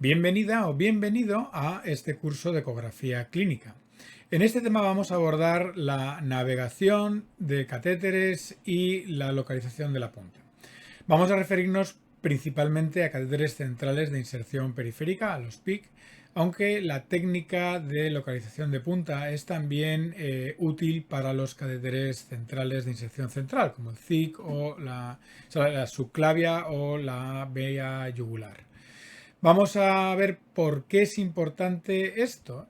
Bienvenida o bienvenido a este curso de ecografía clínica. En este tema vamos a abordar la navegación de catéteres y la localización de la punta. Vamos a referirnos principalmente a catéteres centrales de inserción periférica, a los PIC, aunque la técnica de localización de punta es también útil para los catéteres centrales de inserción central, como el CIC o la subclavia o la vía yugular. Vamos a ver por qué es importante esto.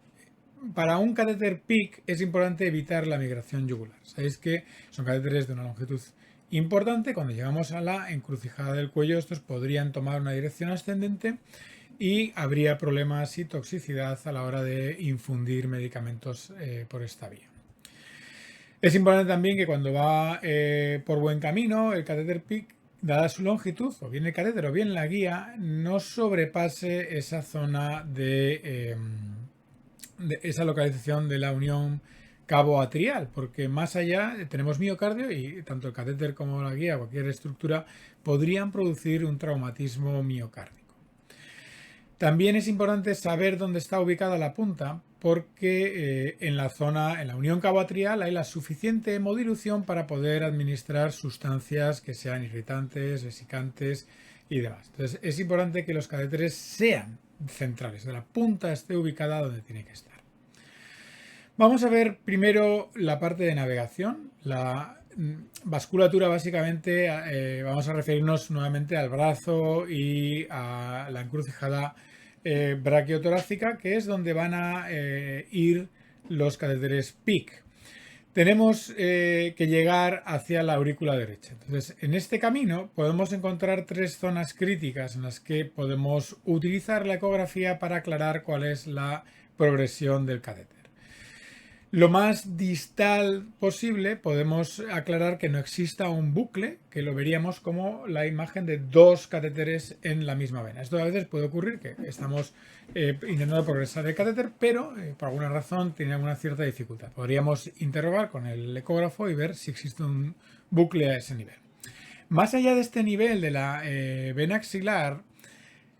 Para un catéter PIC es importante evitar la migración yugular. Sabéis que son catéteres de una longitud importante. Cuando llegamos a la encrucijada del cuello, estos podrían tomar una dirección ascendente y habría problemas y toxicidad a la hora de infundir medicamentos por esta vía. Es importante también que cuando va por buen camino, el catéter PIC, dada su longitud, o bien el catéter o bien la guía, no sobrepase esa zona de esa localización de la unión cabo-atrial, porque más allá tenemos miocardio y tanto el catéter como la guía, cualquier estructura, podrían producir un traumatismo miocárdico. También es importante saber dónde está ubicada la punta porque en la unión cabo-atrial hay la suficiente hemodilución para poder administrar sustancias que sean irritantes, vesicantes y demás. Entonces es importante que los catéteres sean centrales, que la punta esté ubicada donde tiene que estar. Vamos a ver primero la parte de navegación. La vasculatura básicamente vamos a referirnos nuevamente al brazo y a la encrucijada braquiotorácica, que es donde van a ir los catéteres PIC. Tenemos que llegar hacia la aurícula derecha. Entonces, en este camino podemos encontrar tres zonas críticas en las que podemos utilizar la ecografía para aclarar cuál es la progresión del catéter. Lo más distal posible podemos aclarar que no exista un bucle, que lo veríamos como la imagen de dos catéteres en la misma vena. Esto a veces puede ocurrir que estamos intentando progresar el catéter, pero por alguna razón tiene alguna cierta dificultad. Podríamos interrogar con el ecógrafo y ver si existe un bucle a ese nivel. Más allá de este nivel de la vena axilar,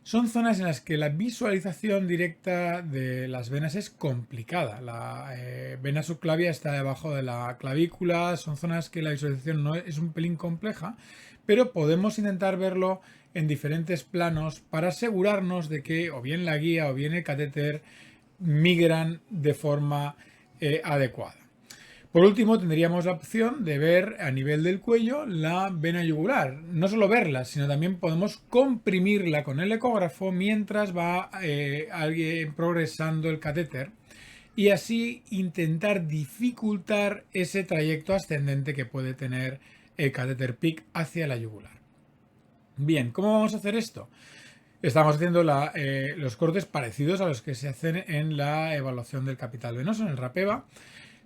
son zonas en las que la visualización directa de las venas es complicada. La vena subclavia está debajo de la clavícula, son zonas que la visualización no es un pelín compleja, pero podemos intentar verlo en diferentes planos para asegurarnos de que o bien la guía o bien el catéter migran de forma adecuada. Por último, tendríamos la opción de ver a nivel del cuello la vena yugular. No solo verla, sino también podemos comprimirla con el ecógrafo mientras va alguien progresando el catéter y así intentar dificultar ese trayecto ascendente que puede tener el catéter PIC hacia la yugular. Bien, ¿cómo vamos a hacer esto? Estamos haciendo los cortes parecidos a los que se hacen en la evaluación del capital venoso, en el RAPEVA.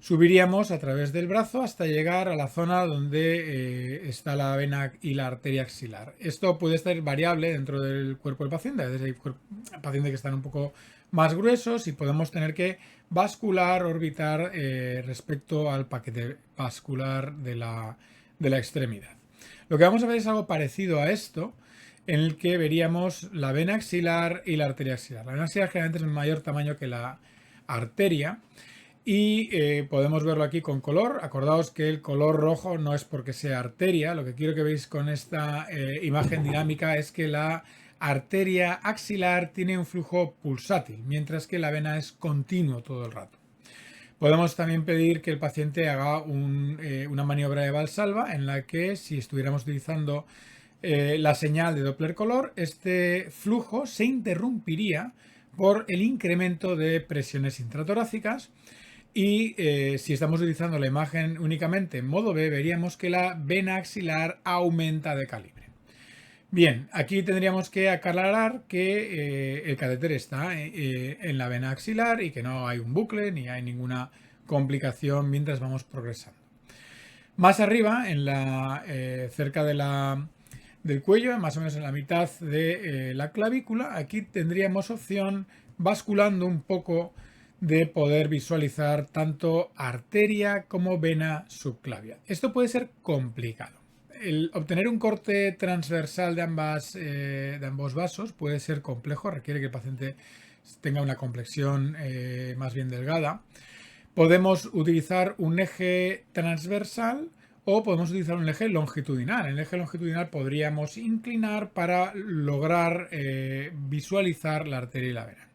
Subiríamos a través del brazo hasta llegar a la zona donde está la vena y la arteria axilar. Esto puede ser variable dentro del cuerpo del paciente. A veces hay pacientes que están un poco más gruesos y podemos tener que bascular, orbitar respecto al paquete vascular de la extremidad. Lo que vamos a ver es algo parecido a esto, en el que veríamos la vena axilar y la arteria axilar. La vena axilar generalmente es de mayor tamaño que la arteria. Y podemos verlo aquí con color. Acordaos que el color rojo no es porque sea arteria. Lo que quiero que veáis con esta imagen dinámica es que la arteria axilar tiene un flujo pulsátil, mientras que la vena es continuo todo el rato. Podemos también pedir que el paciente haga una maniobra de Valsalva en la que, si estuviéramos utilizando la señal de Doppler color, este flujo se interrumpiría por el incremento de presiones intratorácicas. Y si estamos utilizando la imagen únicamente en modo B, veríamos que la vena axilar aumenta de calibre. Bien, aquí tendríamos que aclarar que el catéter está en la vena axilar y que no hay un bucle ni hay ninguna complicación mientras vamos progresando. Más arriba, cerca del cuello, más o menos en la mitad de la clavícula, aquí tendríamos opción, basculando un poco, de poder visualizar tanto arteria como vena subclavia. Esto puede ser complicado. El obtener un corte transversal de ambos vasos puede ser complejo, requiere que el paciente tenga una complexión más bien delgada. Podemos utilizar un eje transversal o podemos utilizar un eje longitudinal. En el eje longitudinal podríamos inclinar para lograr visualizar la arteria y la vena.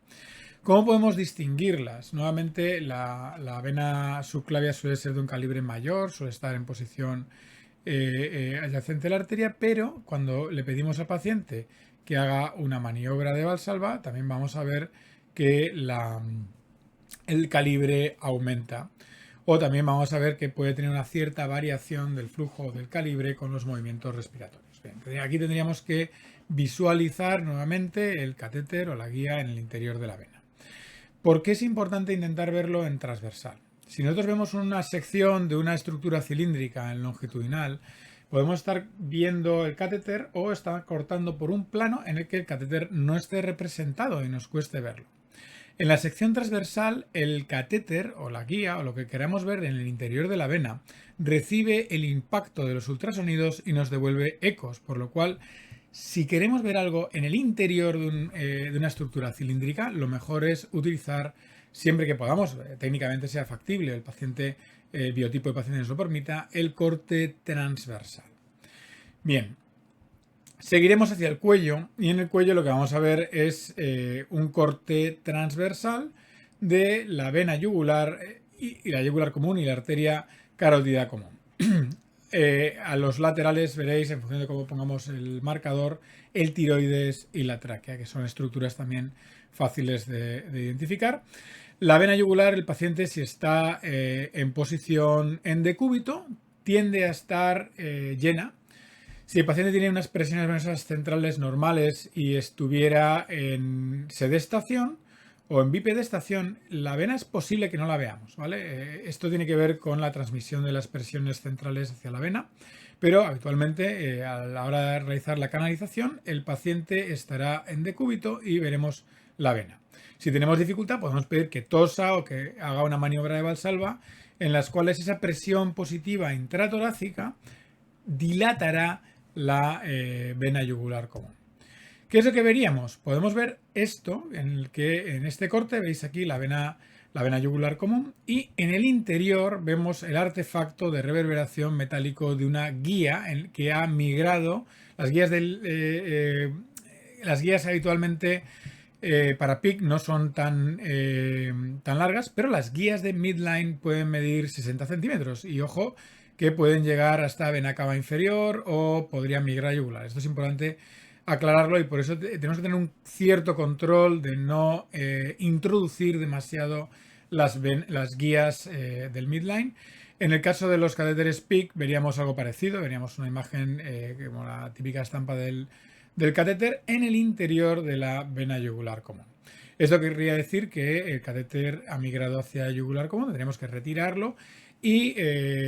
¿Cómo podemos distinguirlas? Nuevamente, la vena subclavia suele ser de un calibre mayor, suele estar en posición adyacente a la arteria, pero cuando le pedimos al paciente que haga una maniobra de Valsalva, también vamos a ver que el calibre aumenta. O también vamos a ver que puede tener una cierta variación del flujo del calibre con los movimientos respiratorios. Bien, aquí tendríamos que visualizar nuevamente el catéter o la guía en el interior de la vena. ¿Por qué es importante intentar verlo en transversal? Si nosotros vemos una sección de una estructura cilíndrica en longitudinal, podemos estar viendo el catéter o estar cortando por un plano en el que el catéter no esté representado y nos cueste verlo. En la sección transversal, el catéter o la guía o lo que queramos ver en el interior de la vena recibe el impacto de los ultrasonidos y nos devuelve ecos, por lo cual si queremos ver algo en el interior de una estructura cilíndrica, lo mejor es utilizar, siempre que podamos, técnicamente sea factible, el biotipo de paciente nos lo permita, el corte transversal. Bien, seguiremos hacia el cuello y en el cuello lo que vamos a ver es un corte transversal de la vena yugular y la yugular común y la arteria carótida común. A los laterales veréis, en función de cómo pongamos el marcador, el tiroides y la tráquea, que son estructuras también fáciles de identificar. La vena yugular, el paciente, si está en posición en decúbito, tiende a estar llena. Si el paciente tiene unas presiones venosas centrales normales y estuviera en sedestación o en bipedestación, la vena es posible que no la veamos, ¿vale? Esto tiene que ver con la transmisión de las presiones centrales hacia la vena, pero habitualmente a la hora de realizar la canalización, el paciente estará en decúbito y veremos la vena. Si tenemos dificultad, podemos pedir que tosa o que haga una maniobra de Valsalva en las cuales esa presión positiva intratorácica dilatará la vena yugular común. ¿Qué es lo que veríamos? Podemos ver esto, en el que en este corte veis aquí la vena yugular común y en el interior vemos el artefacto de reverberación metálico de una guía que ha migrado. Las guías habitualmente para PICC no son tan largas, pero las guías de midline pueden medir 60 centímetros y ojo que pueden llegar hasta vena cava inferior o podrían migrar a yugular. Esto es importante aclararlo y por eso tenemos que tener un cierto control de no introducir demasiado las guías del midline. En el caso de los catéteres PICC veríamos algo parecido, veríamos una imagen como la típica estampa del catéter en el interior de la vena yugular común. Esto querría decir que el catéter ha migrado hacia yugular común, tendríamos que retirarlo y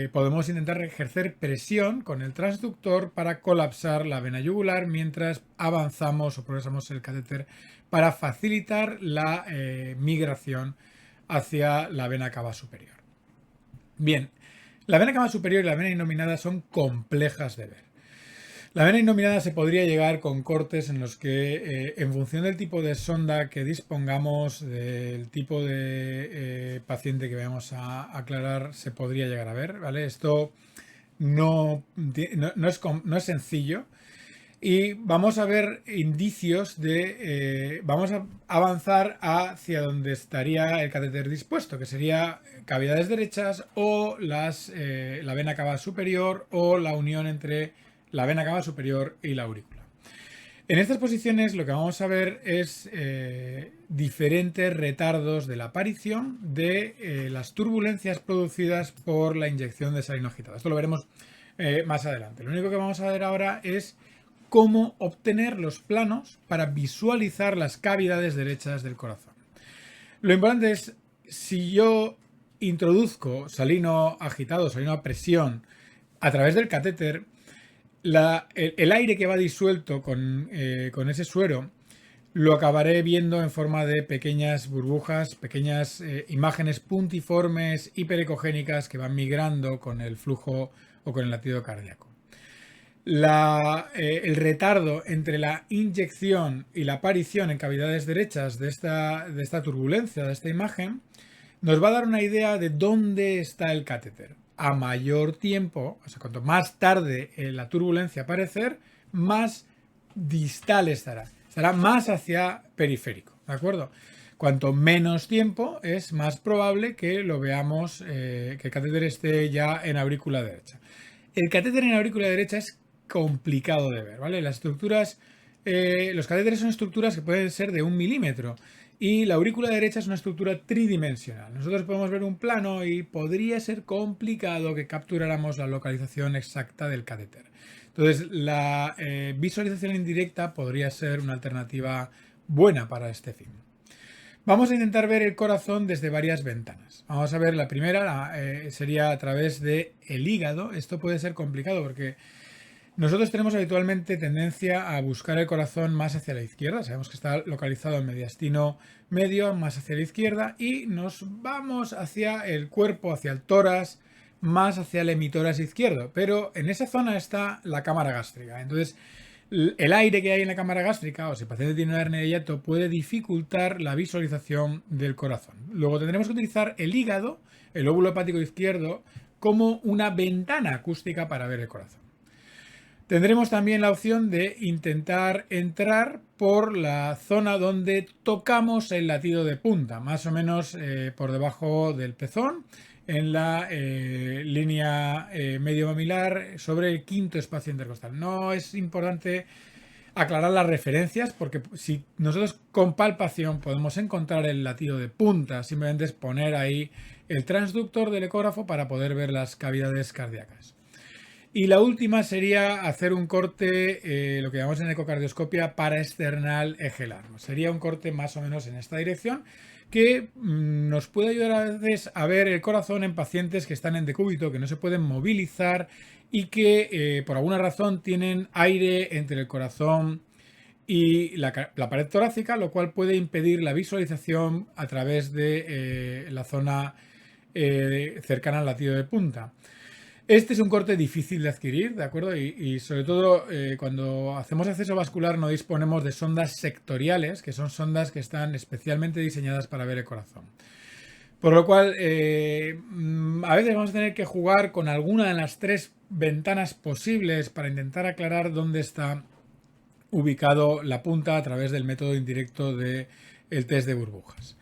podemos intentar ejercer presión con el transductor para colapsar la vena yugular mientras avanzamos o progresamos el catéter para facilitar la migración hacia la vena cava superior. Bien, la vena cava superior y la vena innominada son complejas de ver. La vena innominada se podría llegar con cortes en los que, en función del tipo de sonda que dispongamos, del tipo de paciente que vayamos a aclarar, se podría llegar a ver, ¿vale? Esto no es sencillo y vamos a ver indicios de... vamos a avanzar hacia donde estaría el catéter dispuesto, que sería cavidades derechas o la vena cava superior o la unión entre la vena cava superior y la aurícula. En estas posiciones lo que vamos a ver es diferentes retardos de la aparición de las turbulencias producidas por la inyección de salino agitado. Esto lo veremos más adelante. Lo único que vamos a ver ahora es cómo obtener los planos para visualizar las cavidades derechas del corazón. Lo importante es, si yo introduzco salino agitado, salino a presión, a través del catéter, el aire que va disuelto con ese suero lo acabaré viendo en forma de pequeñas burbujas, pequeñas imágenes puntiformes hiperecogénicas que van migrando con el flujo o con el latido cardíaco. El retardo entre la inyección y la aparición en cavidades derechas de esta turbulencia, de esta imagen, nos va a dar una idea de dónde está el catéter. A mayor tiempo, o sea, cuanto más tarde la turbulencia aparecer, más distal estará. Estará más hacia periférico, ¿de acuerdo? Cuanto menos tiempo es más probable que lo veamos, que el catéter esté ya en aurícula derecha. El catéter en aurícula derecha es complicado de ver, ¿vale? Las estructuras, los catéteres son estructuras que pueden ser de 1 milímetro y la aurícula derecha es una estructura tridimensional. Nosotros podemos ver un plano y podría ser complicado que capturáramos la localización exacta del catéter. Entonces, la visualización indirecta podría ser una alternativa buena para este fin. Vamos a intentar ver el corazón desde varias ventanas. Vamos a ver la primera, sería a través del hígado. Esto puede ser complicado porque nosotros tenemos habitualmente tendencia a buscar el corazón más hacia la izquierda. Sabemos que está localizado en mediastino medio, más hacia la izquierda, y nos vamos hacia el cuerpo, hacia el tórax, más hacia el hemitórax izquierdo. Pero en esa zona está la cámara gástrica. Entonces, el aire que hay en la cámara gástrica, o si el paciente tiene una hernia de hiato, puede dificultar la visualización del corazón. Luego tendremos que utilizar el hígado, el lóbulo hepático izquierdo, como una ventana acústica para ver el corazón. Tendremos también la opción de intentar entrar por la zona donde tocamos el latido de punta, más o menos por debajo del pezón, en la línea medio mamilar, sobre el quinto espacio intercostal. No es importante aclarar las referencias, porque si nosotros con palpación podemos encontrar el latido de punta, simplemente es poner ahí el transductor del ecógrafo para poder ver las cavidades cardíacas. Y la última sería hacer un corte, lo que llamamos en ecocardioscopia, paraesternal eje largo. Sería un corte más o menos en esta dirección, que nos puede ayudar a veces a ver el corazón en pacientes que están en decúbito, que no se pueden movilizar y que por alguna razón tienen aire entre el corazón y la pared torácica, lo cual puede impedir la visualización a través de la zona cercana al latido de punta. Este es un corte difícil de adquirir, ¿de acuerdo? Y sobre todo cuando hacemos acceso vascular no disponemos de sondas sectoriales, que son sondas que están especialmente diseñadas para ver el corazón. Por lo cual, a veces vamos a tener que jugar con alguna de las 3 ventanas posibles para intentar aclarar dónde está ubicado la punta a través del método indirecto del test de burbujas.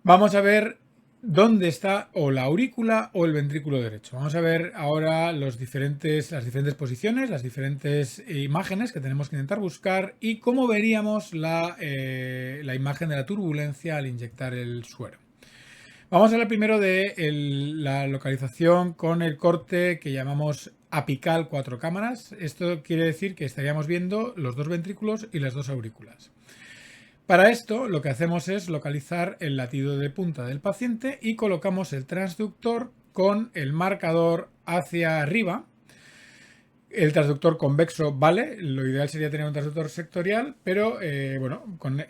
Vamos a ver dónde está o la aurícula o el ventrículo derecho. Vamos a ver ahora las diferentes posiciones, las diferentes imágenes que tenemos que intentar buscar y cómo veríamos la imagen de la turbulencia al inyectar el suero. Vamos a hablar primero de la localización con el corte que llamamos apical 4 cámaras. Esto quiere decir que estaríamos viendo los 2 ventrículos y las 2 aurículas. Para esto lo que hacemos es localizar el latido de punta del paciente y colocamos el transductor con el marcador hacia arriba. El transductor convexo vale, lo ideal sería tener un transductor sectorial, pero con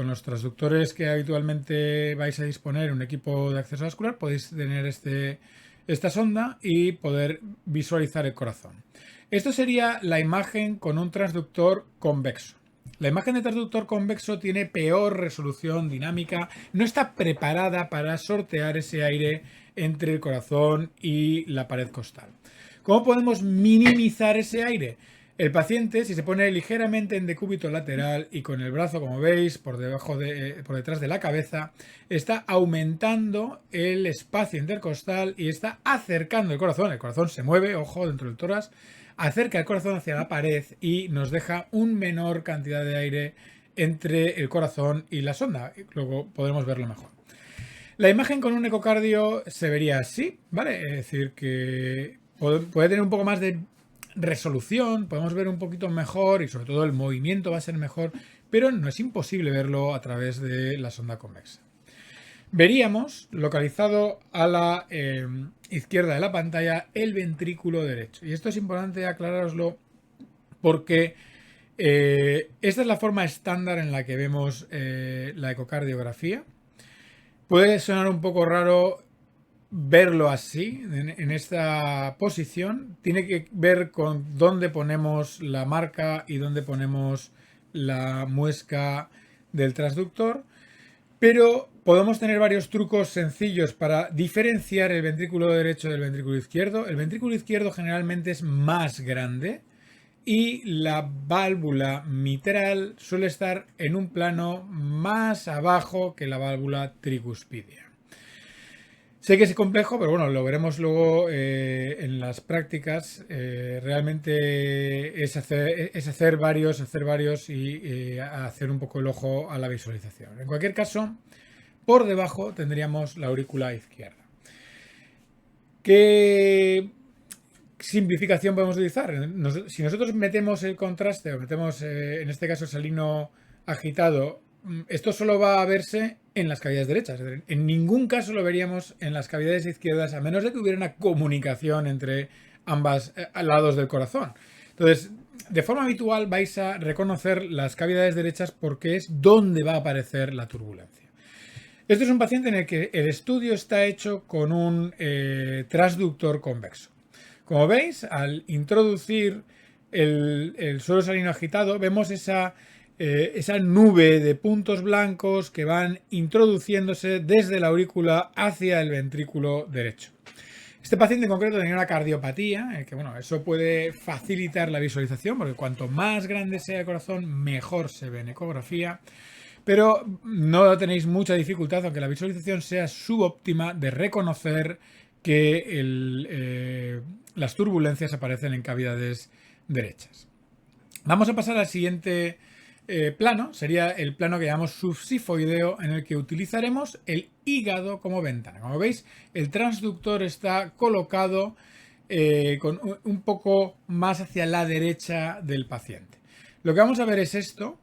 los transductores que habitualmente vais a disponer en un equipo de acceso vascular podéis tener esta sonda y poder visualizar el corazón. Esto sería la imagen con un transductor convexo. La imagen de transductor convexo tiene peor resolución dinámica, no está preparada para sortear ese aire entre el corazón y la pared costal. ¿Cómo podemos minimizar ese aire? El paciente, si se pone ligeramente en decúbito lateral y con el brazo, como veis, por detrás de la cabeza, está aumentando el espacio intercostal y está acercando el corazón. El corazón se mueve, ojo, dentro del tórax, acerca el corazón hacia la pared y nos deja una menor cantidad de aire entre el corazón y la sonda. Luego podremos verlo mejor. La imagen con un ecocardio se vería así, ¿vale? Es decir, que puede tener un poco más de resolución, podemos ver un poquito mejor y sobre todo el movimiento va a ser mejor, pero no es imposible verlo a través de la sonda convexa. Veríamos localizado a la izquierda de la pantalla el ventrículo derecho. Y esto es importante aclararoslo porque esta es la forma estándar en la que vemos la ecocardiografía. Puede sonar un poco raro verlo así, en esta posición, tiene que ver con dónde ponemos la marca y dónde ponemos la muesca del transductor, pero podemos tener varios trucos sencillos para diferenciar el ventrículo derecho del ventrículo izquierdo. El ventrículo izquierdo generalmente es más grande y la válvula mitral suele estar en un plano más abajo que la válvula tricuspidia. Sé que es complejo, pero bueno, lo veremos luego en las prácticas. Realmente es hacer varios y hacer un poco el ojo a la visualización. En cualquier caso, por debajo tendríamos la aurícula izquierda. ¿Qué simplificación podemos utilizar? Si nosotros metemos el contraste o metemos, en este caso, el salino agitado, esto solo va a verse en las cavidades derechas. En ningún caso lo veríamos en las cavidades izquierdas, a menos de que hubiera una comunicación entre ambos lados del corazón. Entonces, de forma habitual vais a reconocer las cavidades derechas porque es donde va a aparecer la turbulencia. Este es un paciente en el que el estudio está hecho con un transductor convexo. Como veis, al introducir el suelo salino agitado, vemos esa nube de puntos blancos que van introduciéndose desde la aurícula hacia el ventrículo derecho. Este paciente en concreto tenía una cardiopatía, que bueno, eso puede facilitar la visualización, porque cuanto más grande sea el corazón, mejor se ve en ecografía. Pero no tenéis mucha dificultad, aunque la visualización sea subóptima, de reconocer que las turbulencias aparecen en cavidades derechas. Vamos a pasar al siguiente plano. Sería el plano que llamamos subsifoideo, en el que utilizaremos el hígado como ventana. Como veis, el transductor está colocado con un poco más hacia la derecha del paciente. Lo que vamos a ver es esto.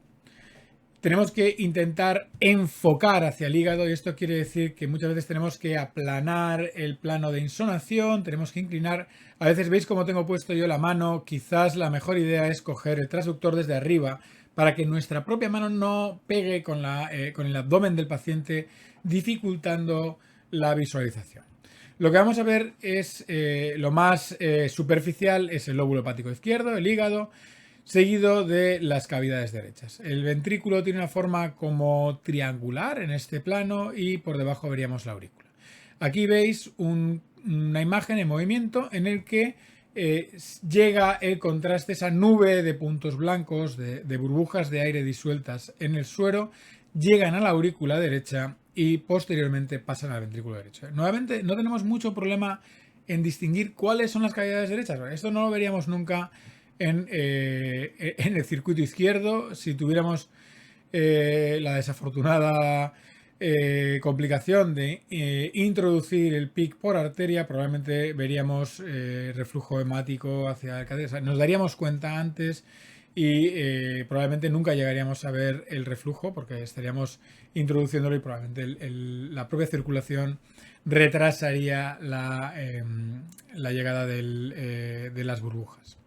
Tenemos que intentar enfocar hacia el hígado y esto quiere decir que muchas veces tenemos que aplanar el plano de insonación, tenemos que inclinar. A veces veis cómo tengo puesto yo la mano, quizás la mejor idea es coger el transductor desde arriba para que nuestra propia mano no pegue con el abdomen del paciente, dificultando la visualización. Lo que vamos a ver es lo más superficial, es el lóbulo hepático izquierdo, el hígado, seguido de las cavidades derechas. El ventrículo tiene una forma como triangular en este plano y por debajo veríamos la aurícula. Aquí veis una imagen en movimiento en el que llega el contraste, esa nube de puntos blancos, de burbujas de aire disueltas en el suero, llegan a la aurícula derecha y posteriormente pasan al ventrículo derecho. Nuevamente, no tenemos mucho problema en distinguir cuáles son las cavidades derechas. Esto no lo veríamos nunca en el circuito izquierdo. Si tuviéramos la desafortunada complicación de introducir el PIC por arteria, probablemente veríamos reflujo hemático hacia el cadera. O sea, nos daríamos cuenta antes y probablemente nunca llegaríamos a ver el reflujo porque estaríamos introduciéndolo y probablemente la propia circulación retrasaría la llegada de las burbujas.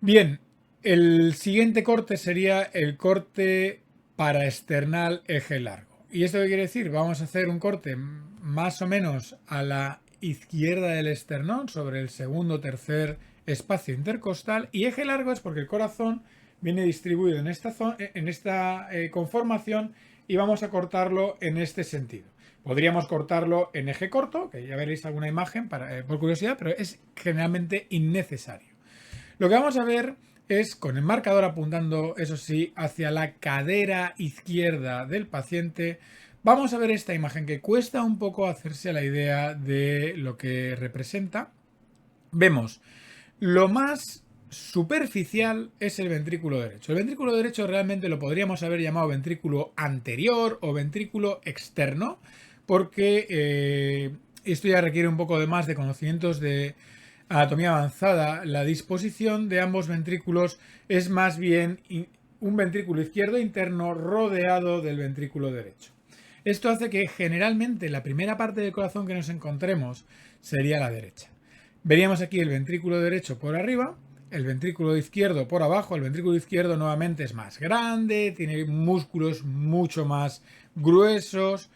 Bien, el siguiente corte sería el corte paraesternal eje largo. ¿Y esto qué quiere decir? Vamos a hacer un corte más o menos a la izquierda del esternón, sobre el segundo o tercer espacio intercostal, y eje largo es porque el corazón viene distribuido en esta conformación y vamos a cortarlo en este sentido. Podríamos cortarlo en eje corto, que ya veréis alguna imagen por curiosidad, pero es generalmente innecesario. Lo que vamos a ver es, con el marcador apuntando, eso sí, hacia la cadera izquierda del paciente, vamos a ver esta imagen que cuesta un poco hacerse a la idea de lo que representa. Vemos, lo más superficial es el ventrículo derecho. El ventrículo derecho realmente lo podríamos haber llamado ventrículo anterior o ventrículo externo, porque esto ya requiere un poco de más de conocimientos de anatomía avanzada. La disposición de ambos ventrículos es más bien un ventrículo izquierdo interno rodeado del ventrículo derecho. Esto hace que generalmente la primera parte del corazón que nos encontremos sería la derecha. Veríamos aquí el ventrículo derecho por arriba, el ventrículo izquierdo por abajo. El ventrículo izquierdo nuevamente es más grande, tiene músculos mucho más gruesos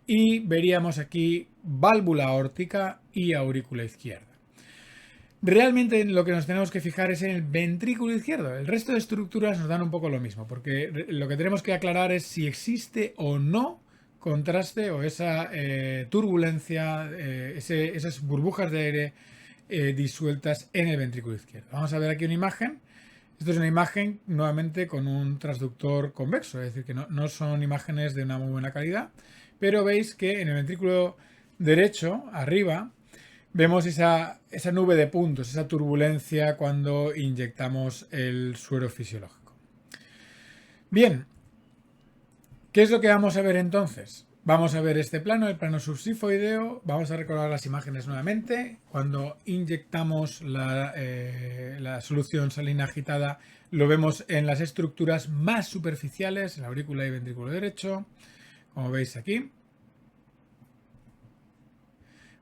y veríamos aquí válvula aórtica y aurícula izquierda. Realmente lo que nos tenemos que fijar es en el ventrículo izquierdo. El resto de estructuras nos dan un poco lo mismo, porque lo que tenemos que aclarar es si existe o no contraste o esa turbulencia, esas burbujas de aire disueltas en el ventrículo izquierdo. Vamos a ver aquí una imagen. Esto es una imagen nuevamente con un transductor convexo, es decir, que no son imágenes de una muy buena calidad, pero veis que en el ventrículo derecho, arriba, vemos esa nube de puntos, esa turbulencia cuando inyectamos el suero fisiológico. Bien, ¿qué es lo que vamos a ver entonces? Vamos a ver este plano, el plano subsifoideo. Vamos a recordar las imágenes nuevamente. Cuando inyectamos la solución salina agitada, lo vemos en las estructuras más superficiales, en la aurícula y ventrículo derecho, como veis aquí.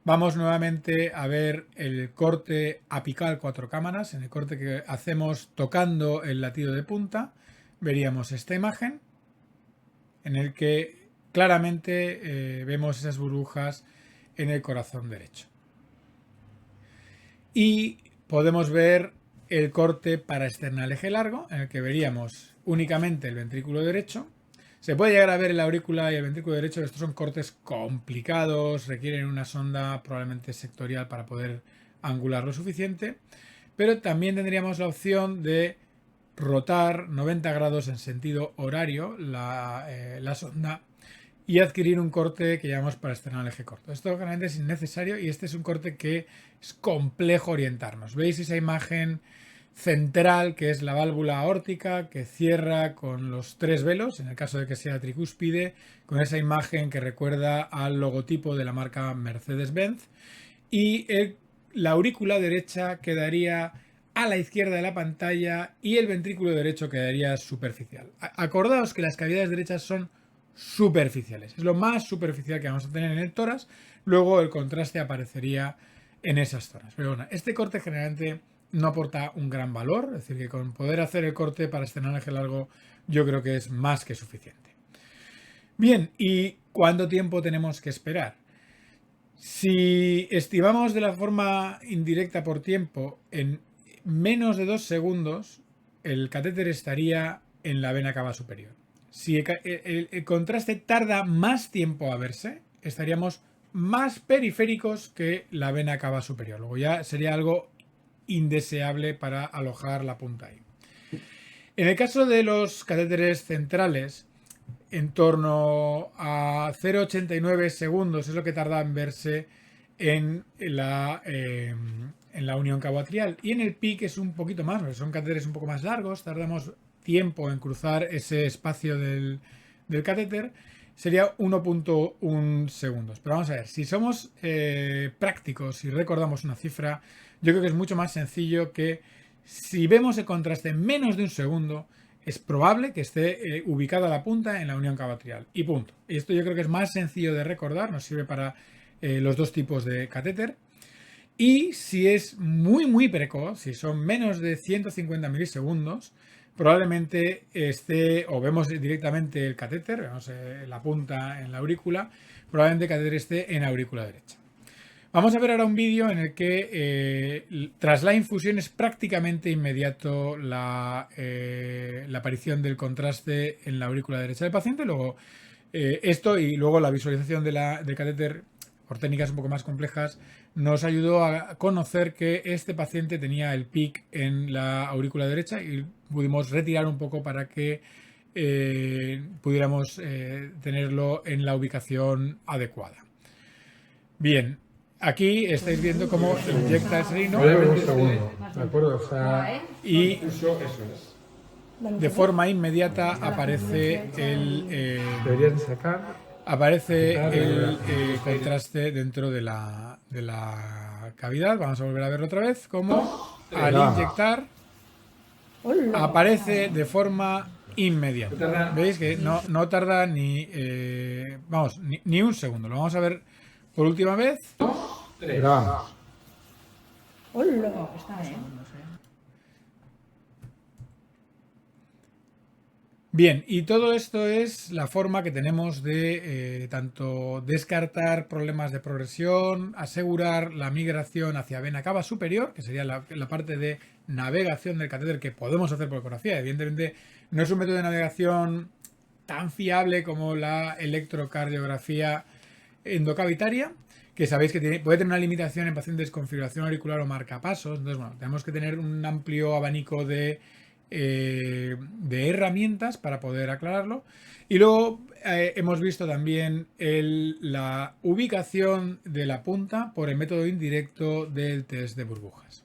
Vamos nuevamente a ver el corte apical 4 cámaras. En el corte que hacemos tocando el latido de punta, veríamos esta imagen en el que claramente vemos esas burbujas en el corazón derecho. Y podemos ver el corte paraesternal eje largo, en el que veríamos únicamente el ventrículo derecho. Se puede llegar a ver en la aurícula y el ventrículo derecho. Estos son cortes complicados, requieren una sonda probablemente sectorial para poder angular lo suficiente, pero también tendríamos la opción de rotar 90 grados en sentido horario la sonda y adquirir un corte que llamamos paraesternal eje corto. Esto realmente es innecesario y este es un corte que es complejo orientarnos. ¿Veis esa imagen central que es la válvula aórtica que cierra con los 3 velos, en el caso de que sea tricúspide, con esa imagen que recuerda al logotipo de la marca Mercedes-Benz, y la aurícula derecha quedaría a la izquierda de la pantalla y el ventrículo derecho quedaría superficial. Acordaos que las cavidades derechas son superficiales, es lo más superficial que vamos a tener en el tórax, luego el contraste aparecería en esas zonas. Pero bueno, este corte generalmente no aporta un gran valor, es decir, que con poder hacer el corte paraesternal eje largo yo creo que es más que suficiente. Bien, ¿y cuánto tiempo tenemos que esperar? Si estimamos de la forma indirecta por tiempo, en menos de 2 segundos el catéter estaría en la vena cava superior. Si el contraste tarda más tiempo a verse, estaríamos más periféricos que la vena cava superior. Luego ya sería algo indeseable para alojar la punta ahí. En el caso de los catéteres centrales, en torno a 0,89 segundos es lo que tarda en verse en la unión cavoatrial. Y en el PIC es un poquito más, porque son catéteres un poco más largos, tardamos tiempo en cruzar ese espacio del catéter, sería 1,1 segundos. Pero vamos a ver, si somos prácticos y recordamos una cifra, yo creo que es mucho más sencillo que si vemos el contraste en menos de un segundo, es probable que esté ubicada la punta en la unión cavoatrial. Y punto. Y esto yo creo que es más sencillo de recordar, nos sirve para los dos tipos de catéter. Y si es muy precoz, si son menos de 150 milisegundos, probablemente esté, o vemos directamente el catéter, vemos la punta en la aurícula, probablemente el catéter esté en la aurícula derecha. Vamos a ver ahora un vídeo en el que tras la infusión es prácticamente inmediato la aparición del contraste en la aurícula derecha del paciente. Luego esto y luego la visualización del catéter por técnicas un poco más complejas nos ayudó a conocer que este paciente tenía el PIC en la aurícula derecha y pudimos retirar un poco para que pudiéramos tenerlo en la ubicación adecuada. Bien. Aquí estáis viendo cómo inyecta el serino. Un segundo, ¿de acuerdo? O sea, y eso es. de forma inmediata aparece Deberías de sacar. aparece el contraste dentro de la cavidad. Vamos a volver a verlo otra vez. Como al inyectar aparece de forma inmediata. ¿Veis que no tarda ni un segundo? Lo vamos a ver por última vez. Grabamos. Bien, y todo esto es la forma que tenemos de tanto descartar problemas de progresión, asegurar la migración hacia vena cava superior, que sería la parte de navegación del catéter que podemos hacer por ecografía. Evidentemente no es un método de navegación tan fiable como la electrocardiografía endocavitaria, que sabéis que puede tener una limitación en pacientes con fibrilación auricular o marcapasos. Entonces, bueno, tenemos que tener un amplio abanico de herramientas para poder aclararlo. Y luego hemos visto también la ubicación de la punta por el método indirecto del test de burbujas.